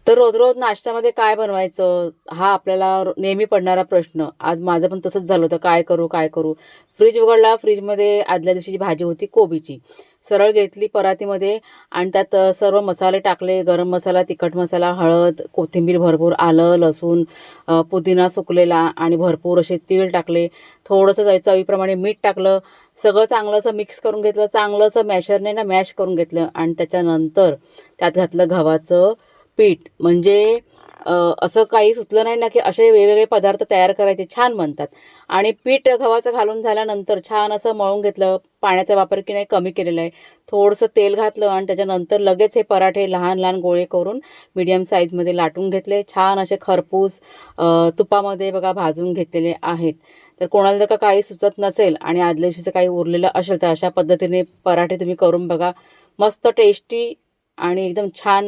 तर रोज-रोज नाश्त्यामध्ये काय बनवायचं? हा आपल्याला नेहमी पडणारा प्रश्न. आज माझं पण तसंच झालं होतं. काय करू, काय करू? फ्रिज उघडला, फ्रिजमध्ये आदल्या दिवशीची भाजी होती कोबीची. सरळ घेतली परातीमध्ये आणि त्यात सर्व मसाले टाकले. गरम मसाला, तिखट मसाला, हळद, कोथिंबीर भरपूर, आलं, लसूण, पुदिना सुकलेला आणि भरपूर असे तीळ टाकले. थोडंसं चवीप्रमाणे मीठ टाकलं. सगळं चांगलं असं मिक्स करून घेतलं. चांगलं असं मॅशरने ना मॅश करून घेतलं आणि त्याच्यानंतर त्यात घातलं गव्हाचं पीठ. म्हणजे असं काही सुचलं नाही ना, की असे वेगवेगळे पदार्थ तयार करायचे छान बनतात. आणि पीठ गव्हाचं घालून झाल्यानंतर छान असं मळून घेतलं. पाण्याचा वापर की नाही कमी केलेला आहे. थोडंसं तेल घातलं आणि त्याच्यानंतर लगेच हे पराठे लहान-लहान गोळे करून मीडियम साईजमध्ये लाटून घेतले. छान असे खरपूस तुपामध्ये बघा भाजून घेतलेले आहेत. तर कोणाला जर का काही सुचत नसेल आणि आदल्या दिवशीचं काही उरलेलं असेल, तर अशा पद्धतीने पराठे तुम्ही करून बघा. मस्त टेस्टी आणि एकदम छान